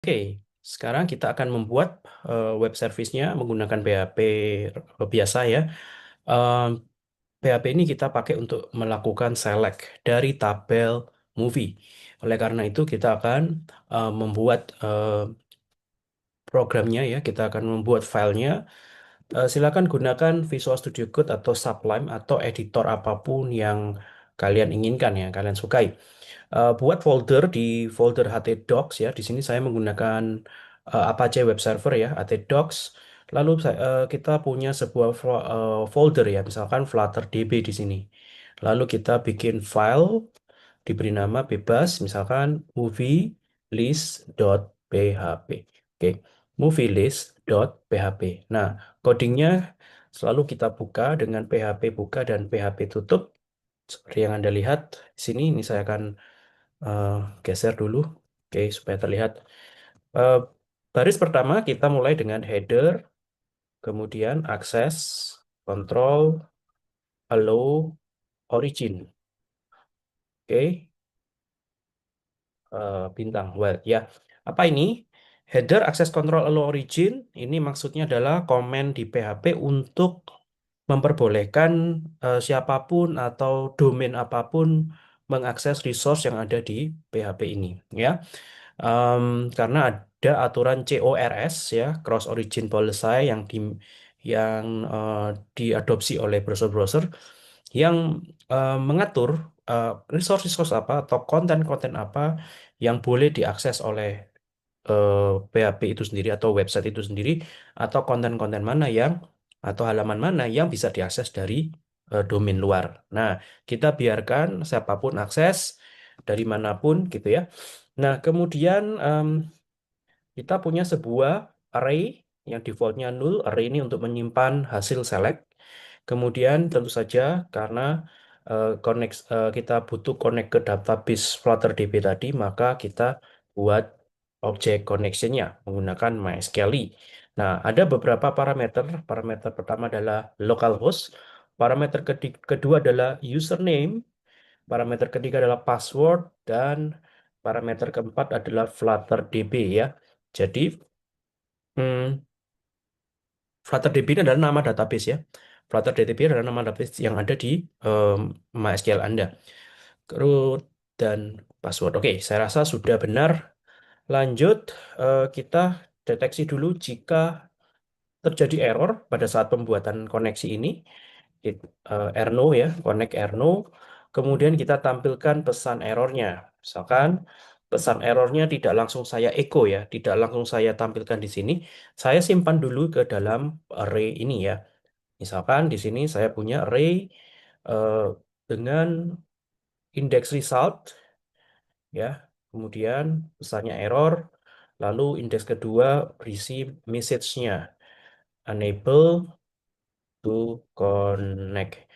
Oke, sekarang kita akan membuat web service-nya menggunakan PHP biasa ya. Em, PHP ini kita pakai untuk melakukan select dari tabel movie. Oleh karena itu kita akan membuat programnya ya. Kita akan membuat filenya. Silakan gunakan Visual Studio Code atau Sublime atau editor apapun yang kalian inginkan ya, kalian sukai. Buat folder di folder htdocs ya. Di sini saya menggunakan Apache Web Server ya, htdocs. Lalu kita punya sebuah folder ya, misalkan FlutterDB di sini. Lalu kita bikin file diberi nama bebas, misalkan movielist.php. Oke, movielist.php. Nah, codingnya selalu kita buka dengan PHP buka dan PHP tutup. Seperti yang Anda lihat di sini, ini saya akan eh, geser dulu, oke, supaya terlihat. Eh, Baris pertama kita mulai dengan header, kemudian akses, control, allow, origin, oke, bintang. Well, ya, apa ini? Header, akses, control, allow, origin. Ini maksudnya adalah komen di PHP untuk memperbolehkan siapapun atau domain apapun mengakses resource yang ada di PHP ini, ya. Em, karena ada aturan CORS ya, Cross Origin Policy yang diadopsi oleh browser-browser yang mengatur resource-resource apa atau konten-konten apa yang boleh diakses oleh PHP itu sendiri atau website itu sendiri atau konten-konten mana yang atau halaman mana yang bisa diakses dari domain luar. Nah, kita biarkan siapapun akses dari manapun gitu ya. Nah, kemudian kita punya sebuah array yang defaultnya null. Array ini untuk menyimpan hasil select. Kemudian tentu saja karena kita butuh connect ke database FlutterDB tadi, maka kita buat objek connection-nya menggunakan MySQL. Nah, ada beberapa parameter. Parameter pertama adalah localhost. Parameter kedua adalah username. Parameter ketiga adalah password dan parameter keempat adalah FlutterDB ya. Jadi hmm, FlutterDB ini adalah nama database ya. FlutterDB adalah nama database yang ada di em, MySQL Anda. Root dan password. Oke, saya rasa sudah benar. Lanjut, kita deteksi dulu jika terjadi error pada saat pembuatan koneksi ini. Errno ya, connect Errno. Kemudian kita tampilkan pesan errornya. Misalkan pesan errornya tidak langsung saya echo ya, tidak langsung saya tampilkan di sini. Saya simpan dulu ke dalam array ini ya. Misalkan di sini saya punya array eh, dengan index result ya. Kemudian pesannya error, lalu indeks kedua berisi message-nya unable to connect.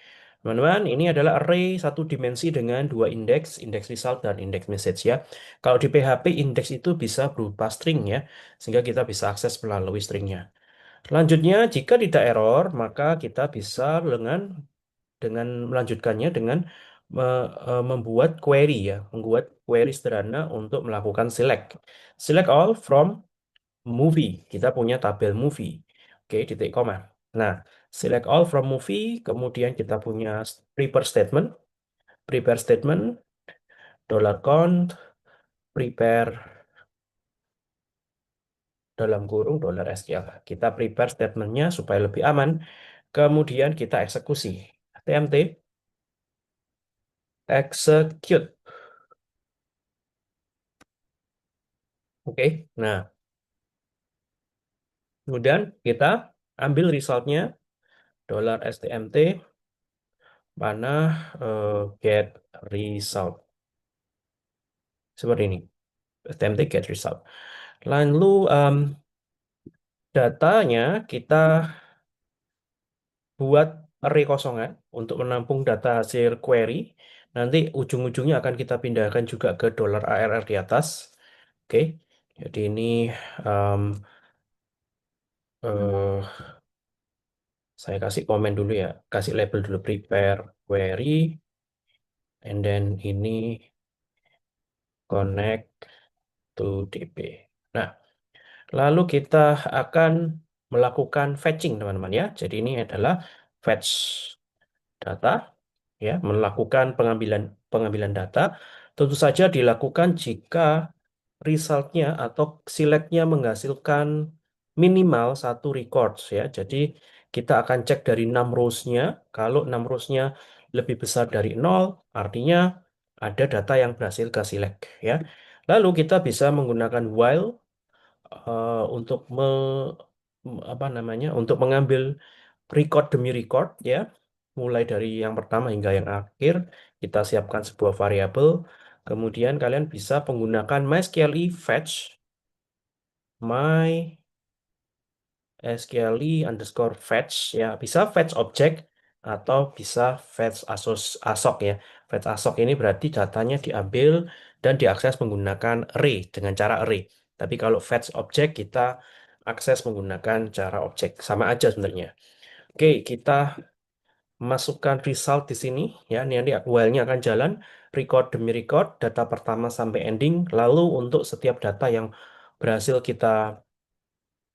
Teman-teman, ini adalah array satu dimensi dengan dua indeks, indeks result dan indeks message ya. Kalau di PHP, indeks itu bisa berupa string ya, sehingga kita bisa akses melalui stringnya. Selanjutnya, jika tidak error, maka kita bisa dengan melanjutkannya dengan membuat query ya, membuat query sederhana untuk melakukan select. Select all from movie. Kita punya tabel movie. Oke, titik koma. Nah, select all from movie, kemudian kita punya prepare statement. Prepare statement, dollar $count, prepare dalam kurung dollar $SQL. Kita prepare statementnya supaya lebih aman. Kemudian kita eksekusi. TMT, execute. Oke, nah kemudian kita ambil resultnya dollar $stmt mana get result seperti ini. STMT get result. Lalu datanya kita buat array kosongan untuk menampung data hasil query. Nanti ujung-ujungnya akan kita pindahkan juga ke dollar $ARR di atas. Oke, jadi ini em, eh, saya kasih komen dulu ya, kasih label dulu prepare query, and then ini connect to DB. Nah, lalu kita akan melakukan fetching, teman-teman ya. Jadi ini adalah fetch data, ya, melakukan pengambilan pengambilan data. Tentu saja dilakukan jika resultnya atau siletnya menghasilkan minimal satu records ya. Jadi kita akan cek dari 6 rows-nya. Kalau 6 rows-nya lebih besar dari 0, artinya ada data yang berhasil ke select ya. Lalu kita bisa menggunakan while untuk apa namanya? Untuk mengambil record demi record ya. Mulai dari yang pertama hingga yang akhir, kita siapkan sebuah variabel. Kemudian kalian bisa menggunakan MySQLi fetch my SQLi underscore fetch ya, bisa fetch object atau bisa fetch ASOC ya. Fetch ASOC ini berarti datanya diambil dan diakses menggunakan array dengan cara array. Tapi kalau fetch object kita akses menggunakan cara objek, sama aja sebenarnya. Oke, kita masukkan result di sini ya. Ini nanti while-nya akan jalan record demi record data pertama sampai ending. Lalu untuk setiap data yang berhasil kita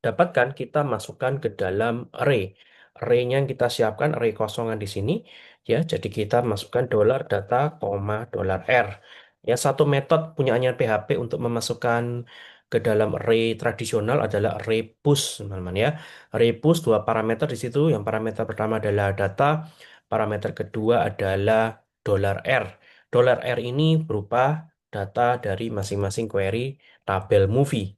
dapatkan, kita masukkan ke dalam array. Array-nya yang kita siapkan array kosongan di sini ya. Jadi kita masukkan dollar data koma dollar R. Ya, satu metode punyaannya PHP untuk memasukkan ke dalam array tradisional adalah array push, teman-teman ya. Array push dua parameter di situ. Yang parameter pertama adalah data, parameter kedua adalah dollar R. Dollar R ini berupa data dari masing-masing query tabel movie.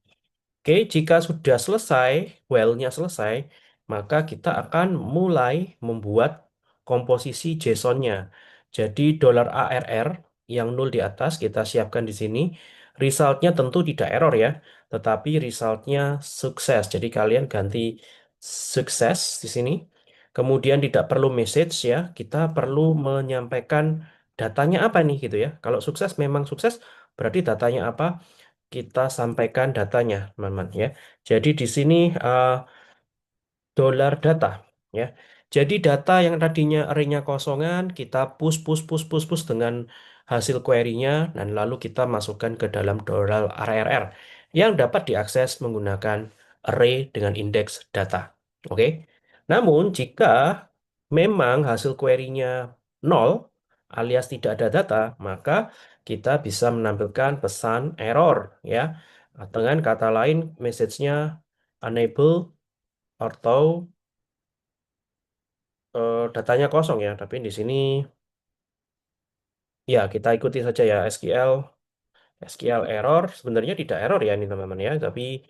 Oke, jika sudah selesai, while-nya selesai, maka kita akan mulai membuat komposisi JSON-nya. Jadi $ARR yang nol di atas kita siapkan di sini. Result-nya tentu tidak error ya, tetapi result-nya sukses. Jadi kalian ganti sukses di sini. Kemudian tidak perlu message ya, kita perlu menyampaikan datanya apa nih gitu ya. Kalau sukses memang sukses, berarti datanya apa? Kita sampaikan datanya, teman-teman ya. Jadi di sini dollar data ya. Jadi data yang tadinya array-nya kosongan kita push dengan hasil query-nya dan lalu kita masukkan ke dalam dollar RRR yang dapat diakses menggunakan array dengan indeks data. Oke. Namun jika memang hasil query-nya nol alias tidak ada data, maka kita bisa menampilkan pesan error ya. Dengan kata lain, message-nya unable atau datanya kosong ya. Tapi di sini ya kita ikuti saja ya SQL error. Sebenarnya tidak error ya ini teman-teman ya, tapi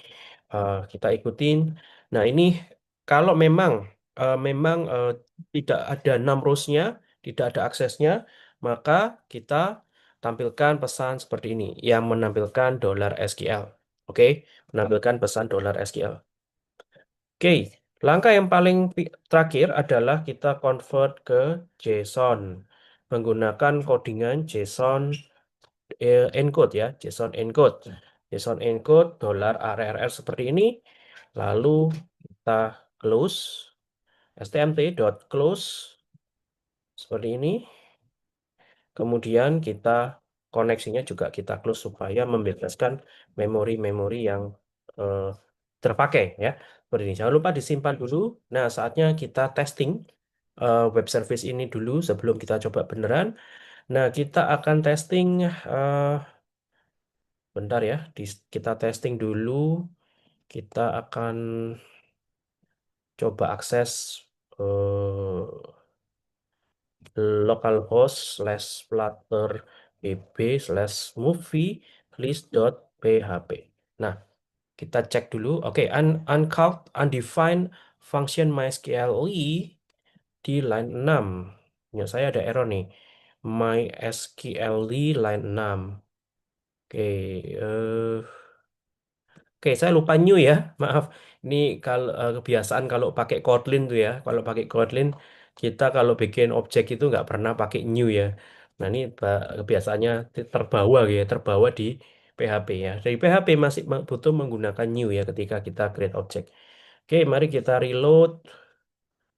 kita ikutin. Nah ini kalau memang tidak ada 6 rows-nya, tidak ada aksesnya, maka kita tampilkan pesan seperti ini yang menampilkan dollar $SQL. Oke, menampilkan pesan dollar $SQL. Oke, langkah yang paling terakhir adalah kita convert ke JSON menggunakan codingan JSON encode ya, JSON encode. JSON encode dollar $ARR seperti ini. Lalu kita close stmt.close seperti ini. Kemudian kita koneksinya juga kita close supaya membebaskan memori-memori yang eh, terpakai ya. Seperti ini. Jangan lupa disimpan dulu. Nah, saatnya kita testing web service ini dulu sebelum kita coba beneran. Nah, kita akan testing bentar ya. Kita testing dulu. Kita akan coba akses eh, localhost slash flutter pb slash movie list dot php. Nah, kita cek dulu. Oke, uncalled undefined function MySQLi di line 6. Ya, saya ada error nih. MySQLi line 6. Oke, Oke, saya lupa new ya. Maaf. Ini kalau kebiasaan kalau pakai Kotlin tuh ya. Kalau pakai Kotlin, kita kalau bikin objek itu nggak pernah pakai new ya. Nah, ini kebiasaannya terbawa ya, terbawa di PHP ya. Dari PHP masih butuh menggunakan new ya ketika kita create objek. Oke, mari kita reload.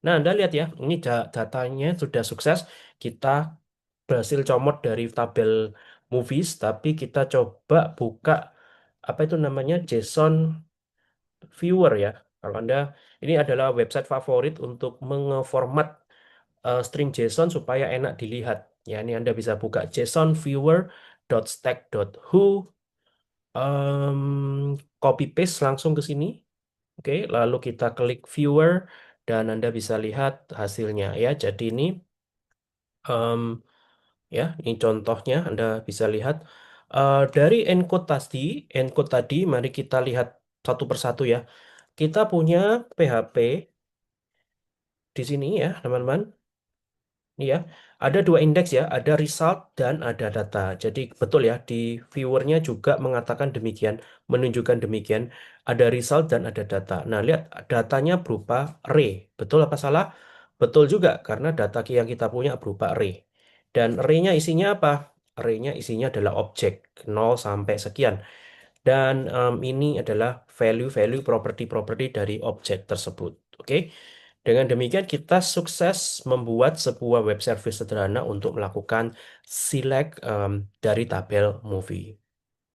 Nah, Anda lihat ya, ini datanya sudah sukses. Kita berhasil comot dari tabel movies, tapi kita coba buka apa itu namanya JSON viewer ya. Kalau Anda ini adalah website favorit untuk mengeformat string JSON supaya enak dilihat. Ya, ini Anda bisa buka JSON viewer.stack.hu, copy paste langsung ke sini. Oke, lalu kita klik viewer dan Anda bisa lihat hasilnya ya. Jadi ini em, ya, ini contohnya Anda bisa lihat. Dari encode tadi, mari kita lihat satu persatu ya. Kita punya PHP di sini ya, teman-teman. Ini ya, ada dua indeks ya, ada result dan ada data. Jadi betul ya, di viewernya juga mengatakan demikian, menunjukkan demikian. Ada result dan ada data. Nah, lihat datanya berupa array. Betul apa salah? Betul juga, karena data yang kita punya berupa array. Dan array-nya isinya apa? Array-nya isinya adalah objek, nol sampai sekian. Dan ini adalah value-value, properti-properti dari objek tersebut. Oke. Dengan demikian, kita sukses membuat sebuah web service sederhana untuk melakukan select dari tabel movie.